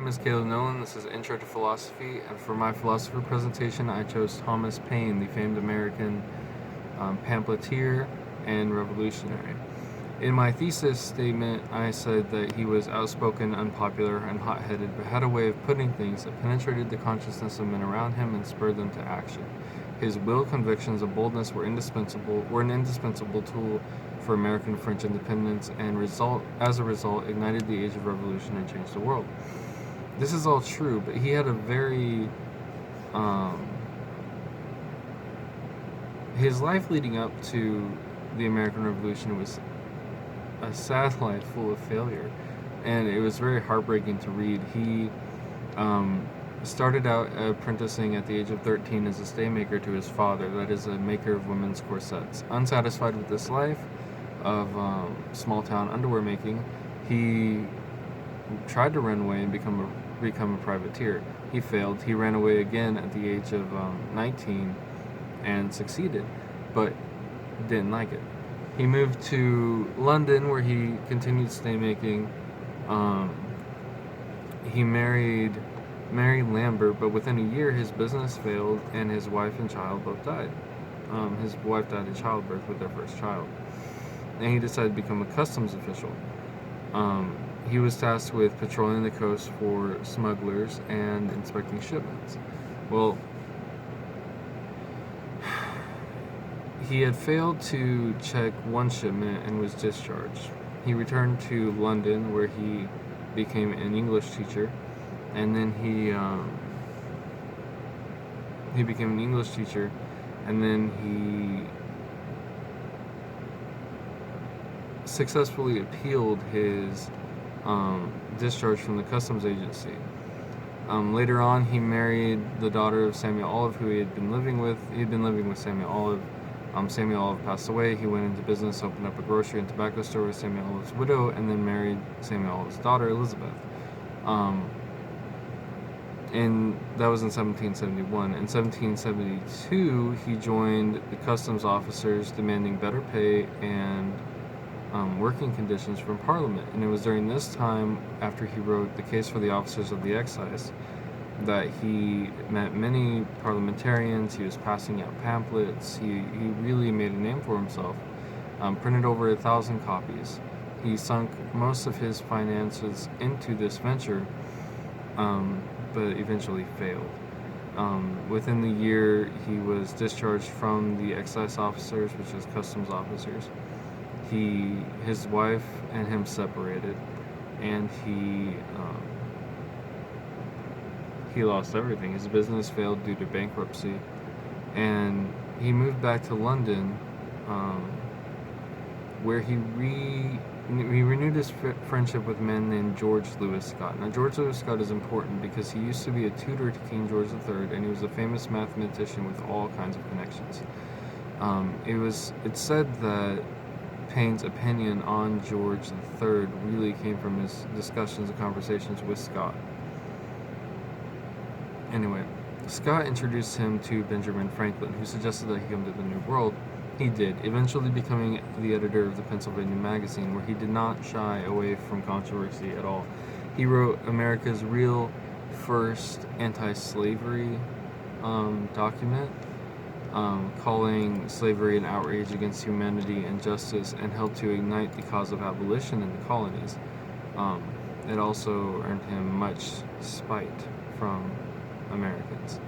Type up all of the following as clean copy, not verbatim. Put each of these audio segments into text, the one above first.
name is Caleb Nolan. This is Intro to Philosophy, and for my philosophy presentation, I chose Thomas Paine, the famed American pamphleteer and revolutionary. In my thesis statement, I said that he was outspoken, unpopular, and hot-headed, but had a way of putting things that penetrated the consciousness of men around him and spurred them to action. His will, convictions, and boldness were an indispensable tool for American French independence, and as a result, ignited the age of revolution and changed the world. This is all true, but he had a very his life leading up to the American Revolution was a sad life full of failure, and it was very heartbreaking to read. He started out apprenticing at the age of 13 as a staymaker to his father, that is, a maker of women's corsets. Unsatisfied with this life of small-town underwear making, he tried to run away and become a privateer. He failed. He ran away again at the age of 19 and succeeded, but didn't like it. He moved to London, where he continued staymaking. He married Mary Lambert, but within a year his business failed and his wife and child both died. His wife died in childbirth with their first child. And he decided to become a customs official. He was tasked with patrolling the coast for smugglers and inspecting shipments. Well, he had failed to check one shipment and was discharged. He returned to London, where he became an English teacher, and then he became an English teacher, and then he successfully appealed his discharge from the customs agency. Later on, he married the daughter of Samuel Olive, who he had been living with. He had been living with Samuel Olive. Samuel Olive passed away. He went into business, opened up a grocery and tobacco store with Samuel Olive's widow, and then married Samuel Olive's daughter, Elizabeth. And that was in 1771. In 1772, he joined the customs officers, demanding better pay and working conditions from Parliament. And it was during this time, after he wrote The Case for the Officers of the Excise, that he met many parliamentarians. He was passing out pamphlets. He really made a name for himself. Printed over 1,000 copies. He sunk most of his finances into this venture, but eventually failed. Within the year, he was discharged from the excise officers, which is customs officers. His wife and him separated, and he lost everything. His business failed due to bankruptcy, and he moved back to London, where he renewed his friendship with a man named George Lewis Scott. Now, George Lewis Scott is important because he used to be a tutor to King George III, and he was a famous mathematician with all kinds of connections. It's said that Paine's opinion on George III really came from his discussions and conversations with Scott. Anyway, Scott introduced him to Benjamin Franklin, who suggested that he come to the New World. He did, eventually becoming the editor of the Pennsylvania Magazine, where he did not shy away from controversy at all. He wrote America's real first anti-slavery document, calling slavery an outrage against humanity and justice, and helped to ignite the cause of abolition in the colonies. It also earned him much spite from Americans.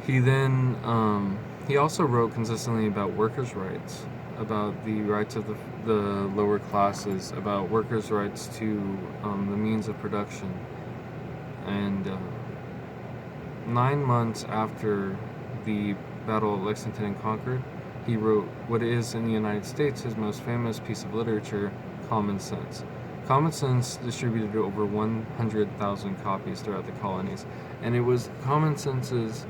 He also wrote consistently about workers' rights, about the rights of the lower classes, about workers' rights to the means of production. And 9 months after the Battle of Lexington and Concord, he wrote what is in the United States his most famous piece of literature, Common Sense. Common Sense distributed over 100,000 copies throughout the colonies, and it was Common Sense's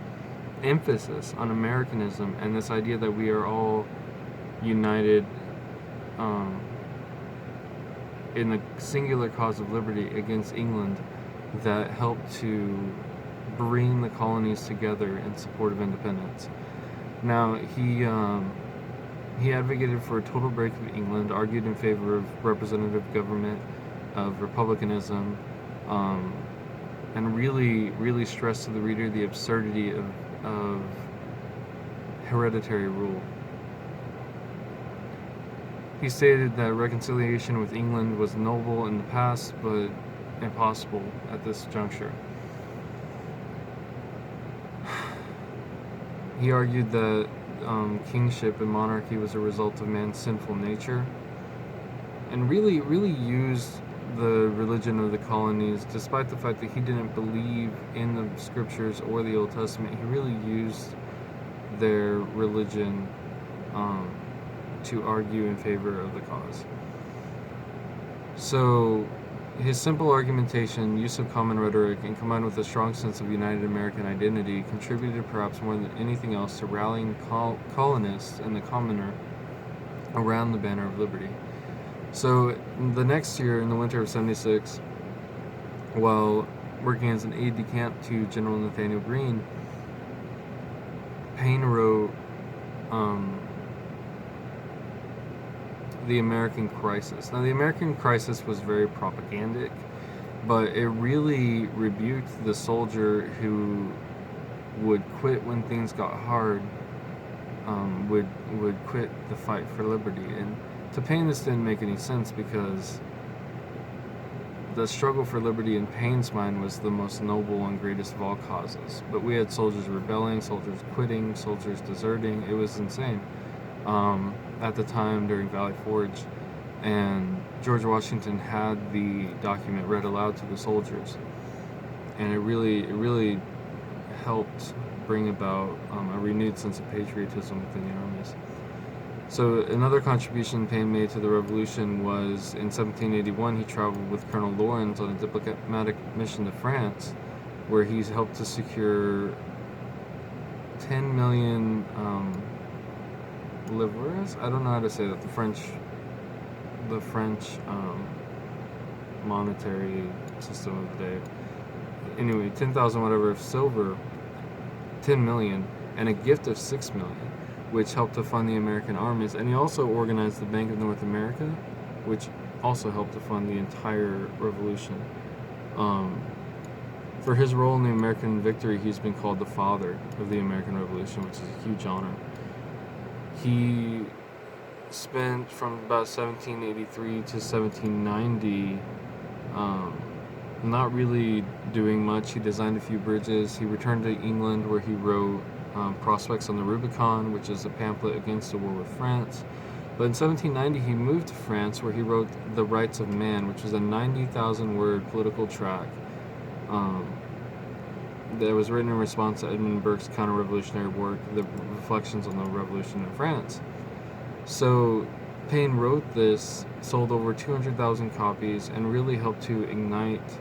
emphasis on Americanism and this idea that we are all united in the singular cause of liberty against England that helped to bring the colonies together in support of independence. Now, he advocated for a total break of England, argued in favor of representative government, of republicanism, and really stressed to the reader the absurdity of hereditary rule. He stated that reconciliation with England was noble in the past, but impossible at this juncture. He argued that kingship and monarchy was a result of man's sinful nature, and really used the religion of the colonies, despite the fact that he didn't believe in the scriptures or the Old Testament. He really used their religion to argue in favor of the cause. So his simple argumentation, use of common rhetoric, and combined with a strong sense of united American identity, contributed perhaps more than anything else to rallying colonists and the commoner around the banner of liberty. So the next year, in the winter of 76, while working as an aide-de-camp to General Nathaniel Greene, Paine wrote The American Crisis. Now, the American Crisis was very propagandic, but it really rebuked the soldier who would quit when things got hard, would quit the fight for liberty. And to Paine, this didn't make any sense, because the struggle for liberty in Paine's mind was the most noble and greatest of all causes. But we had soldiers rebelling, soldiers quitting, soldiers deserting. It was insane. At the time during Valley Forge, and George Washington had the document read aloud to the soldiers, and it really helped bring about a renewed sense of patriotism within the armies. So another contribution Paine made to the revolution was in 1781 he traveled with Colonel Lawrence on a diplomatic mission to France, where he helped to secure 10 million livres. I don't know how to say that. The French monetary system of the day. Anyway, 10,000 whatever of silver, 10 million, and a gift of 6 million, which helped to fund the American armies. And he also organized the Bank of North America, which also helped to fund the entire revolution. For his role in the American victory, he's been called the father of the American Revolution, which is a huge honor. He spent from about 1783 to 1790 not really doing much. He designed a few bridges. He returned to England, where he wrote Prospects on the Rubicon, which is a pamphlet against the war with France. But in 1790 he moved to France, where he wrote The Rights of Man, which was a 90,000 word political tract that was written in response to Edmund Burke's counter-revolutionary work, The Reflections on the Revolution in France. So Paine wrote this, sold over 200,000 copies, and really helped to ignite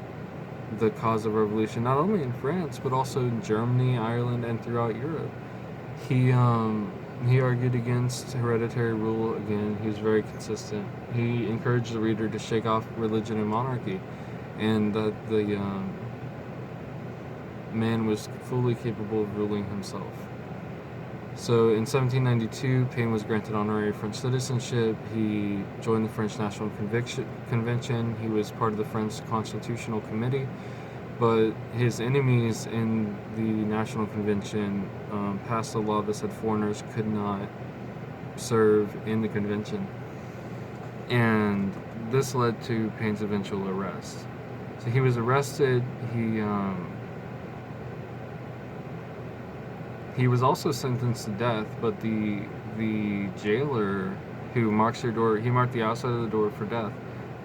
the cause of revolution, not only in France, but also in Germany, Ireland, and throughout Europe. He argued against hereditary rule again. He was very consistent. He encouraged the reader to shake off religion and monarchy, and that the man was fully capable of ruling himself. So in 1792, Paine was granted honorary French citizenship. He joined the French National Convention. He was part of the French Constitutional Committee. But his enemies in the National Convention passed a law that said foreigners could not serve in the convention. And this led to Paine's eventual arrest. So he was arrested. He was also sentenced to death, but the jailer who marks your door, he marked the outside of the door for death,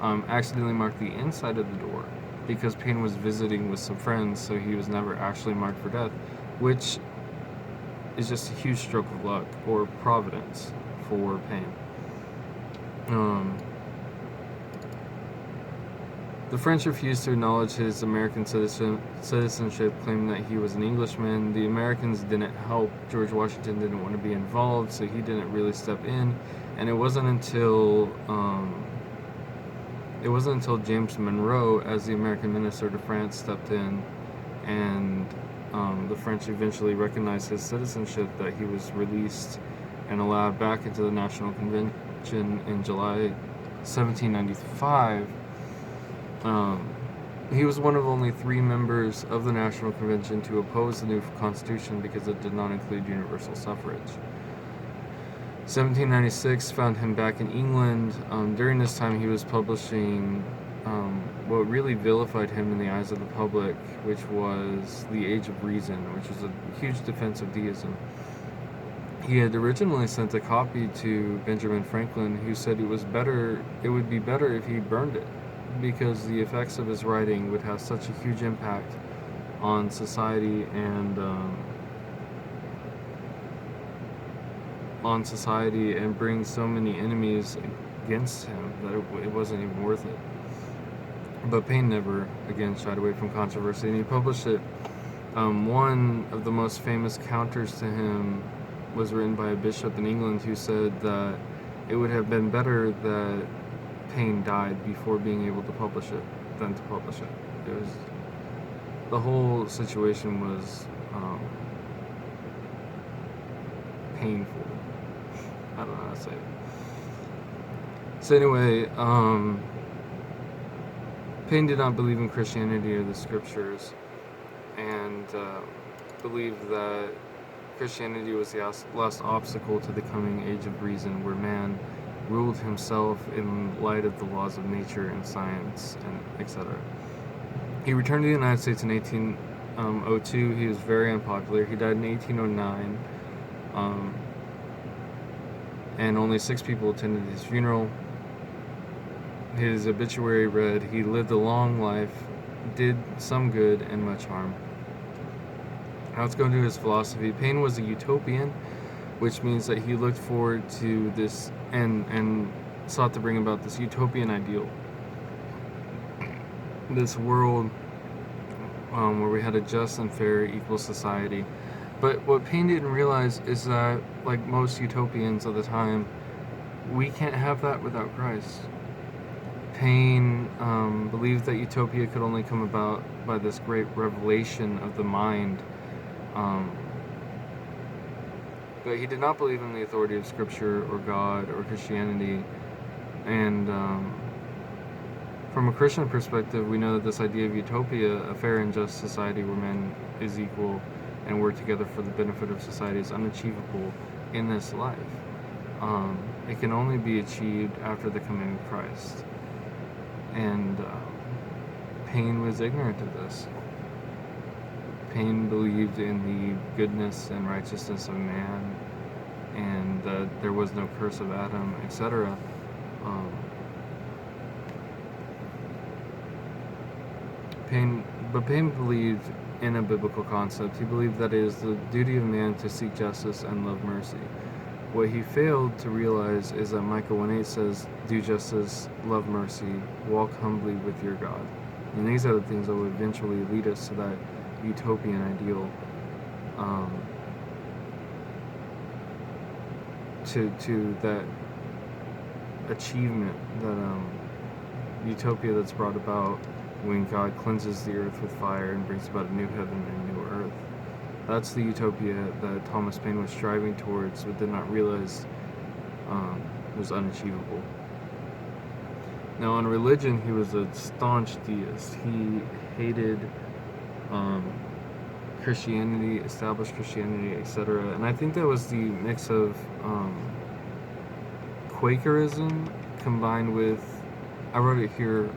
accidentally marked the inside of the door, because Paine was visiting with some friends, so he was never actually marked for death, which is just a huge stroke of luck, or providence, for Paine. The French refused to acknowledge his American citizenship, claiming that he was an Englishman. The Americans didn't help. George Washington didn't want to be involved, so he didn't really step in. And it wasn't until James Monroe, as the American minister to France, stepped in, and the French eventually recognized his citizenship, that he was released and allowed back into the National Convention in July 1795. He was one of only 3 members of the National Convention to oppose the new Constitution because it did not include universal suffrage. 1796 found him back in England. During this time, he was publishing what really vilified him in the eyes of the public, which was The Age of Reason, which was a huge defense of deism. He had originally sent a copy to Benjamin Franklin, who said it would be better if he burned it, because the effects of his writing would have such a huge impact on society and bring so many enemies against him that it wasn't even worth it. But Paine never again shied away from controversy, and he published it. One of the most famous counters to him was written by a bishop in England who said that it would have been better that Paine died before being able to publish it than to publish it. The whole situation was painful. I don't know how to say it. So anyway, Paine did not believe in Christianity or the scriptures, and believed that Christianity was the last obstacle to the coming age of reason, where man ruled himself in light of the laws of nature and science, and etc. He returned to the United States in 1802. He was very unpopular. He died in 1809, and only 6 people attended his funeral. His obituary read, "He lived a long life, did some good and much harm." Now let's go into his philosophy. Paine was a utopian, which means that he looked forward to this and sought to bring about this utopian ideal. This world where we had a just and fair, equal society. But what Paine didn't realize is that, like most utopians of the time, we can't have that without Christ. Paine believed that utopia could only come about by this great revelation of the mind. But he did not believe in the authority of Scripture or God or Christianity. And from a Christian perspective, we know that this idea of utopia, a fair and just society where man is equal and work together for the benefit of society, is unachievable in this life. It can only be achieved after the coming of Christ. And Paine was ignorant of this. Paine believed in the goodness and righteousness of man, and that there was no curse of Adam, etc. Paine believed in a biblical concept. He believed that it is the duty of man to seek justice and love mercy. What he failed to realize is that Micah 1:8 says, "Do justice, love mercy, walk humbly with your God." And these are the things that will eventually lead us to that utopian ideal, to that achievement, that utopia that's brought about when God cleanses the earth with fire and brings about a new heaven and a new earth. That's the utopia that Thomas Paine was striving towards, but did not realize was unachievable. Now, on religion, he was a staunch deist. He hated Christianity, established Christianity, etc. And I think that was the mix of Quakerism combined with, I wrote it here,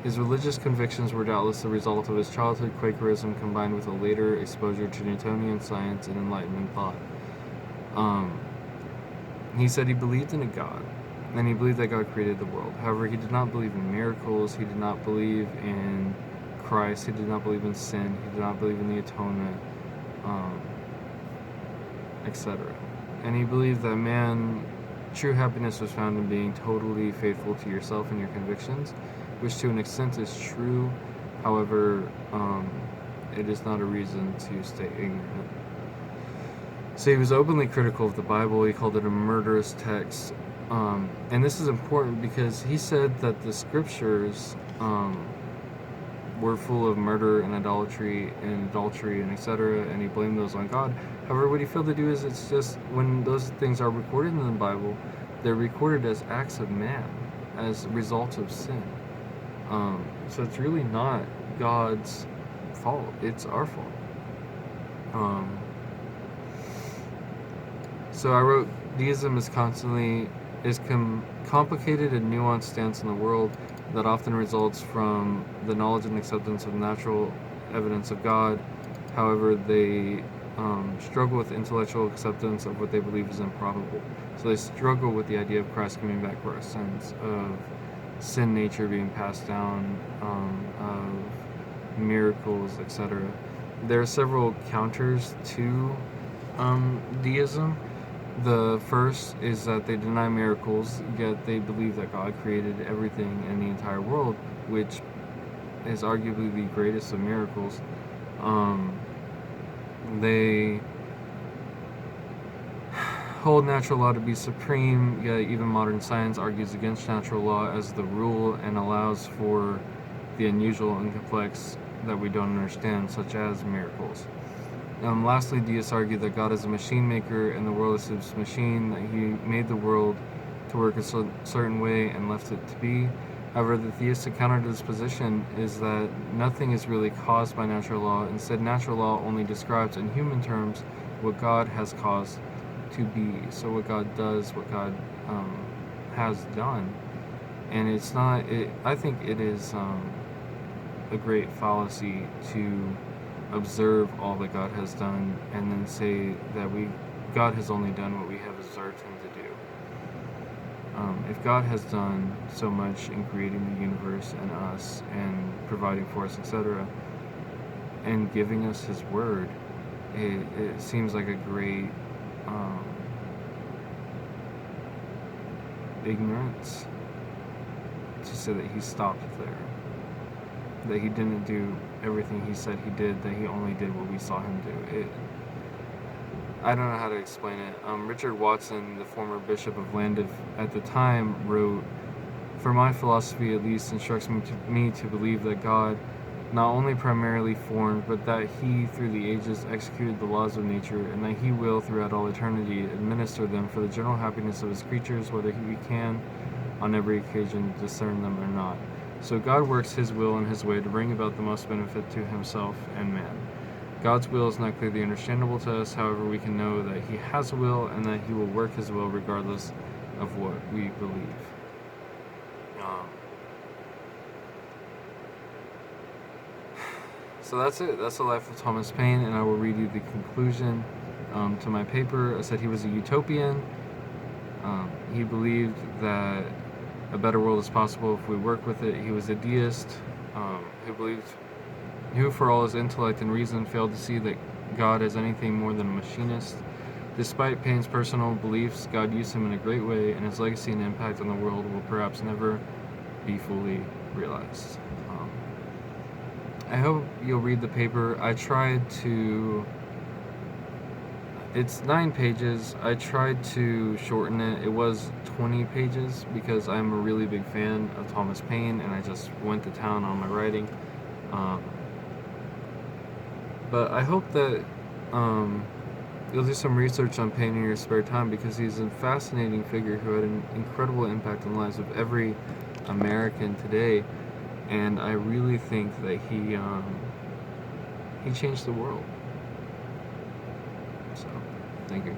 his religious convictions were doubtless the result of his childhood Quakerism combined with a later exposure to Newtonian science and Enlightenment thought. He said he believed in a God, and he believed that God created the world. However, he did not believe in miracles, he did not believe in Christ, he did not believe in sin, he did not believe in the atonement, etc. And he believed that true happiness was found in being totally faithful to yourself and your convictions, which to an extent is true. However, it is not a reason to stay ignorant. So he was openly critical of the Bible. He called it a murderous text. And this is important because he said that the scriptures were full of murder and adultery and etc., and he blamed those on God. However, what he failed to do is, it's just when those things are recorded in the Bible, they're recorded as acts of man, as a result of sin. So it's really not God's fault, it's our fault. So I wrote, deism is complicated and nuanced stance in the world that often results from the knowledge and acceptance of natural evidence of God. However, they struggle with intellectual acceptance of what they believe is improbable. So they struggle with the idea of Christ coming back for our sins, of sin nature being passed down, of miracles, etc. There are several counters to deism. The first is that they deny miracles, yet they believe that God created everything in the entire world, which is arguably the greatest of miracles. They hold natural law to be supreme, yet even modern science argues against natural law as the rule and allows for the unusual and complex that we don't understand, such as miracles. Lastly, deists argue that God is a machine maker and the world is his machine, that he made the world to work a certain way and left it to be. However, the theistic counter to this position is that nothing is really caused by natural law. Instead, natural law only describes in human terms what God has caused to be. So what God does, what God has done. And it's not, I think it is a great fallacy to observe all that God has done and then say that God has only done what we have observed him to do. If God has done so much in creating the universe and us and providing for us, etc., and giving us his word, it seems like a great ignorance to say that he stopped there, that he didn't do everything he said he did, that he only did what we saw him do. I don't know how to explain it. Richard Watson, the former Bishop of Llandaff at the time, wrote, "For my philosophy at least instructs me to believe that God not only primarily formed, but that he through the ages executed the laws of nature, and that he will throughout all eternity administer them for the general happiness of his creatures, whether he can on every occasion discern them or not. So God works his will in his way to bring about the most benefit to himself and man. God's will is not clearly understandable to us, however we can know that he has a will and that he will work his will regardless of what we believe." So that's it. That's the life of Thomas Paine, and I will read you the conclusion to my paper. I said he was a utopian. He believed that a better world is possible if we work with it. He was a deist who for all his intellect and reason failed to see that God as anything more than a machinist. Despite Paine's personal beliefs, God used him in a great way, and his legacy and impact on the world will perhaps never be fully realized. I hope you'll read the paper. It's 9 pages. I tried to shorten it. It was 20 pages because I'm a really big fan of Thomas Paine and I just went to town on my writing. But I hope that you'll do some research on Paine in your spare time because he's a fascinating figure who had an incredible impact on the lives of every American today. And I really think that he changed the world. So, thank you.